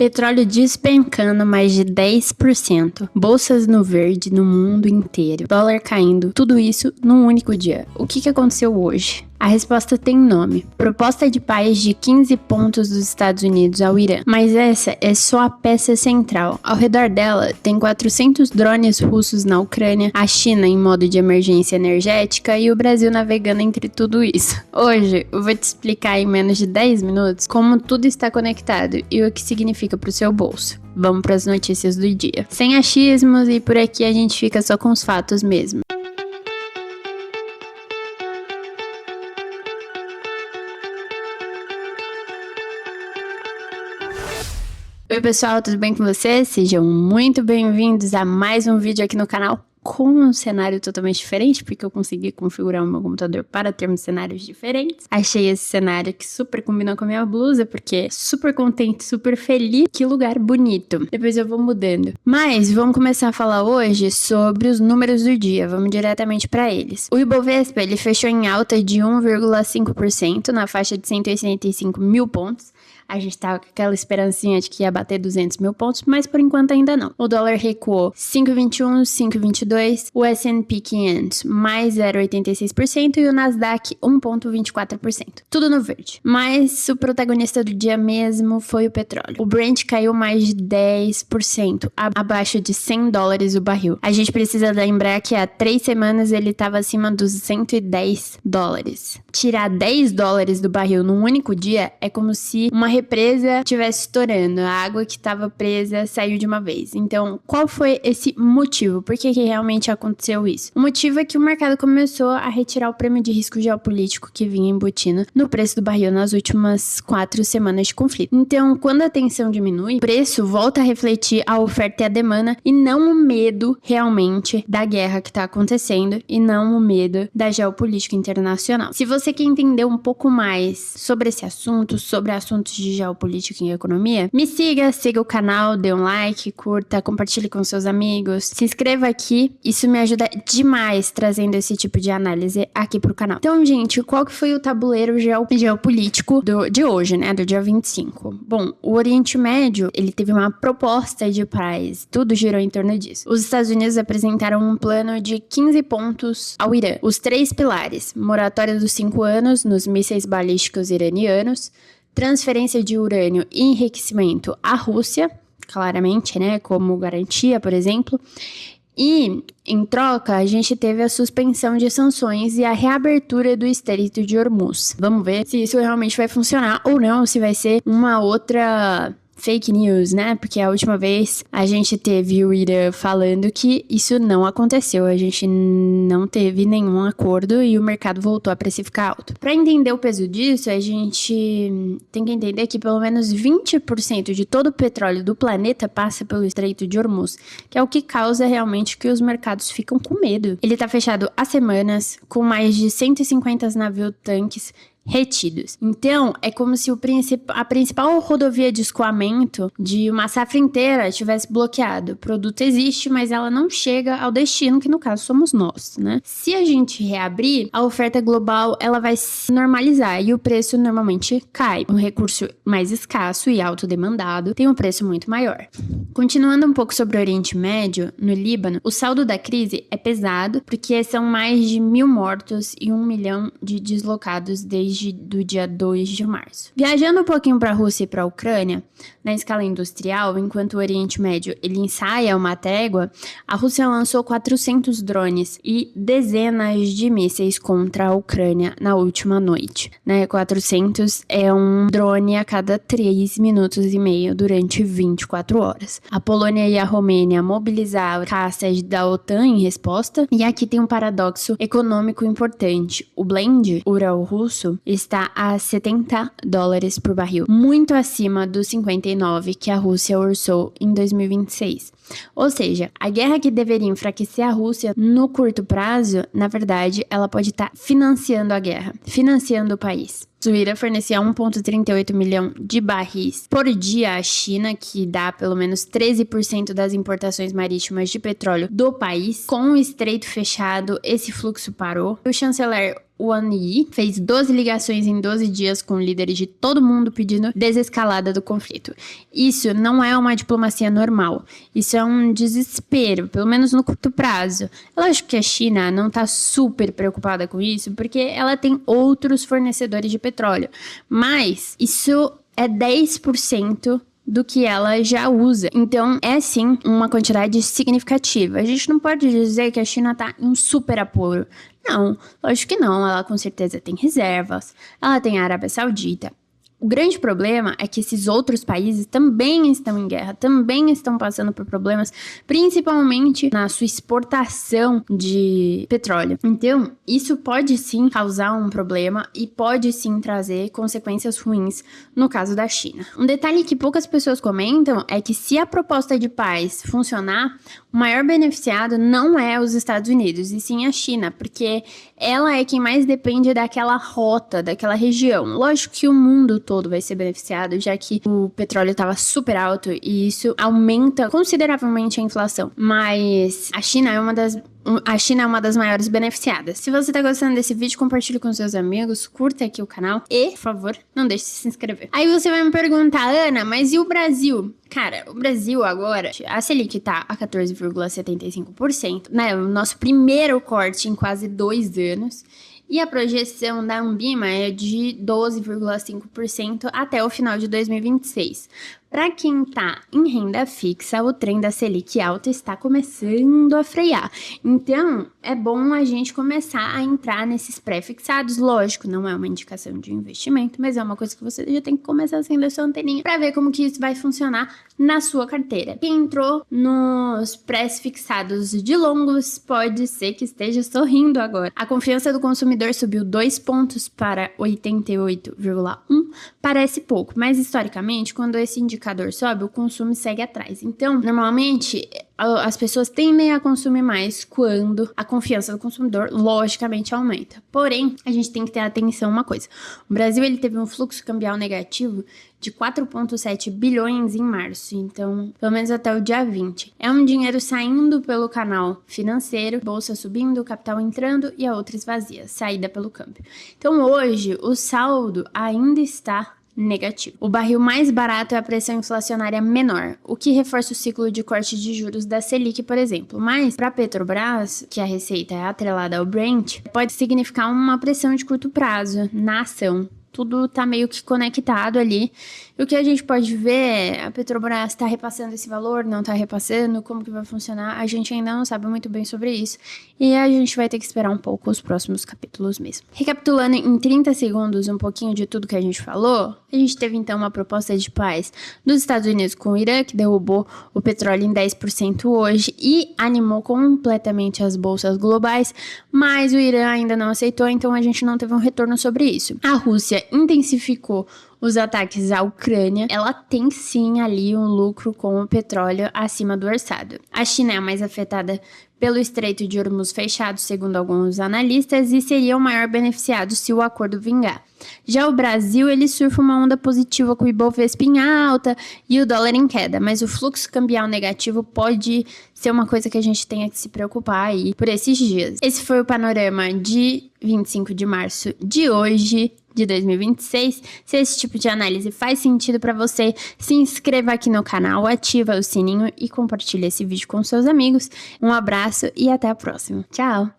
Petróleo despencando mais de 10%. Bolsas no verde no mundo inteiro. Dólar caindo. Tudo isso num único dia. O que aconteceu hoje? A resposta tem nome. Proposta de paz de 15 pontos dos Estados Unidos ao Irã. Mas essa é só a peça central. Ao redor dela, tem 400 drones russos na Ucrânia, a China em modo de emergência energética e o Brasil navegando entre tudo isso. Hoje, eu vou te explicar em menos de 10 minutos como tudo está conectado e o que significa para o seu bolso. Vamos para as notícias do dia. Sem achismos e por aqui a gente fica só com os fatos mesmo. Oi pessoal, tudo bem com vocês? Sejam muito bem-vindos a mais um vídeo aqui no canal com um cenário totalmente diferente, porque eu consegui configurar o meu computador para termos cenários diferentes. Achei esse cenário que super combinou com a minha blusa, porque super contente, super feliz. Que lugar bonito. Depois eu vou mudando. Mas vamos começar a falar hoje sobre os números do dia. Vamos diretamente para eles. O Ibovespa, ele fechou em alta de 1,5% na faixa de 185 mil pontos. A gente tava com aquela esperancinha de que ia bater 200 mil pontos, mas por enquanto ainda não. O dólar recuou 5,21, 5,22, o S&P 500 mais 0,86% e o Nasdaq 1,24%. Tudo no verde. Mas o protagonista do dia mesmo foi o petróleo. O Brent caiu mais de 10%, abaixo de $100 o barril. A gente precisa lembrar que há 3 semanas ele estava acima dos $110. Tirar $10 do barril num único dia é como se uma represa estivesse estourando, a água que estava presa saiu de uma vez. Então, qual foi esse motivo? Por que realmente aconteceu isso? O motivo é que o mercado começou a retirar o prêmio de risco geopolítico que vinha embutindo no preço do barril nas últimas 4 semanas de conflito. Então, quando a tensão diminui, o preço volta a refletir a oferta e a demanda e não o medo realmente da guerra que está acontecendo e não o medo da geopolítica internacional. Se você quer entender um pouco mais sobre esse assunto, sobre assuntos de geopolítica e economia, me siga o canal, dê um like, curta, compartilhe com seus amigos, se inscreva aqui, isso me ajuda demais trazendo esse tipo de análise aqui pro canal. Então, gente, qual que foi o tabuleiro geopolítico de hoje, né, do dia 25? Bom, o Oriente Médio, ele teve uma proposta de paz, tudo girou em torno disso. Os Estados Unidos apresentaram um plano de 15 pontos ao Irã. Os 3 pilares, moratória dos 5 anos nos mísseis balísticos iranianos, transferência de urânio e enriquecimento à Rússia, claramente, né, como garantia, por exemplo. E, em troca, a gente teve a suspensão de sanções e a reabertura do Estreito de Hormuz. Vamos ver se isso realmente vai funcionar ou não, se vai ser uma outra fake news, né? Porque a última vez a gente teve o Irã falando que isso não aconteceu, a gente não teve nenhum acordo e o mercado voltou a precificar alto. Para entender o peso disso, a gente tem que entender que pelo menos 20% de todo o petróleo do planeta passa pelo Estreito de Hormuz, que é o que causa realmente que os mercados ficam com medo. Ele tá fechado há semanas, com mais de 150 navios-tanques retidos. Então, é como se a principal rodovia de escoamento de uma safra inteira tivesse bloqueado. O produto existe, mas ela não chega ao destino, que no caso somos nós, né? Se a gente reabrir, a oferta global ela vai se normalizar e o preço normalmente cai. Um recurso mais escasso e alto demandado tem um preço muito maior. Continuando um pouco sobre o Oriente Médio, no Líbano, o saldo da crise é pesado, porque são mais de 1.000 mortos e 1 milhão de deslocados desde do dia 2 de março. Viajando um pouquinho para a Rússia e para a Ucrânia, na escala industrial, enquanto o Oriente Médio ele ensaia uma trégua, a Rússia lançou 400 drones e dezenas de mísseis contra a Ucrânia na última noite. 400 é um drone a cada 3 minutos e meio durante 24 horas. A Polônia e a Romênia mobilizaram caças da OTAN em resposta, e aqui tem um paradoxo econômico importante. O blend Ural russo está a $70 por barril, muito acima dos 59 que a Rússia orçou em 2026. Ou seja, a guerra que deveria enfraquecer a Rússia no curto prazo, na verdade, ela pode estar financiando a guerra, financiando o país. O Irã fornecia 1,38 milhão de barris por dia à China, que dá pelo menos 13% das importações marítimas de petróleo do país. Com o estreito fechado, esse fluxo parou. O chanceler Wang Yi fez 12 ligações em 12 dias com líderes de todo mundo pedindo desescalada do conflito. Isso não é uma diplomacia normal. Isso é um desespero, pelo menos no curto prazo. Eu acho que a China não está super preocupada com isso, porque ela tem outros fornecedores de petróleo. Mas isso é 10% do que ela já usa. Então, é sim uma quantidade significativa. A gente não pode dizer que a China está em um super apoio. Não, lógico que não. Ela com certeza tem reservas. Ela tem a Arábia Saudita. O grande problema é que esses outros países também estão em guerra, também estão passando por problemas, principalmente na sua exportação de petróleo. Então, isso pode sim causar um problema e pode sim trazer consequências ruins no caso da China. Um detalhe que poucas pessoas comentam é que se a proposta de paz funcionar, o maior beneficiado não é os Estados Unidos, e sim a China, porque ela é quem mais depende daquela rota, daquela região. Lógico que o mundo todo vai ser beneficiado, já que o petróleo estava super alto e isso aumenta consideravelmente a inflação. Mas a China é uma das maiores beneficiadas. Se você tá gostando desse vídeo, compartilhe com seus amigos, curta aqui o canal e, por favor, não deixe de se inscrever. Aí você vai me perguntar, Ana, mas e o Brasil? Cara, o Brasil agora, a Selic tá a 14,75%, né? O nosso primeiro corte em quase 2 anos. E a projeção da Anbima é de 12,5% até o final de 2026. Para quem está em renda fixa, o trem da Selic alta está começando a frear. Então, é bom a gente começar a entrar nesses pré-fixados. Lógico, não é uma indicação de investimento, mas é uma coisa que você já tem que começar a acender sua anteninha para ver como que isso vai funcionar na sua carteira. Quem entrou nos pré-fixados de longos pode ser que esteja sorrindo agora. A confiança do consumidor subiu 2 pontos para 88,1. Parece pouco, mas historicamente, quando esse indicador sobe, o consumo segue atrás. Então, normalmente, as pessoas tendem a consumir mais quando a confiança do consumidor, logicamente, aumenta. Porém, a gente tem que ter atenção a uma coisa. O Brasil, ele teve um fluxo cambial negativo de 4,7 bilhões em março, então, pelo menos até o dia 20. É um dinheiro saindo pelo canal financeiro, bolsa subindo, capital entrando e a outra esvazia, saída pelo câmbio. Então, hoje, o saldo ainda está negativo. O barril mais barato é a pressão inflacionária menor, o que reforça o ciclo de corte de juros da Selic, por exemplo. Mas, para a Petrobras, que a receita é atrelada ao Brent, pode significar uma pressão de curto prazo na ação. Tudo tá meio que conectado ali. E o que a gente pode ver é a Petrobras tá repassando esse valor, não tá repassando, como que vai funcionar? A gente ainda não sabe muito bem sobre isso. E a gente vai ter que esperar um pouco os próximos capítulos mesmo. Recapitulando em 30 segundos um pouquinho de tudo que a gente falou, a gente teve então uma proposta de paz dos Estados Unidos com o Irã, que derrubou o petróleo em 10% hoje e animou completamente as bolsas globais, mas o Irã ainda não aceitou, então a gente não teve um retorno sobre isso. A Rússia intensificou os ataques à Ucrânia, ela tem sim ali um lucro com o petróleo acima do orçado. A China é a mais afetada pelo Estreito de Hormuz fechado, segundo alguns analistas, e seria o maior beneficiado se o acordo vingar. Já o Brasil, ele surfa uma onda positiva com o Ibovespa em alta e o dólar em queda, mas o fluxo cambial negativo pode ser uma coisa que a gente tenha que se preocupar aí por esses dias. Esse foi o panorama de 25 de março de hoje, de 2026. Se esse tipo de análise faz sentido para você, se inscreva aqui no canal, ativa o sininho e compartilhe esse vídeo com seus amigos. Um abraço e até a próxima. Tchau!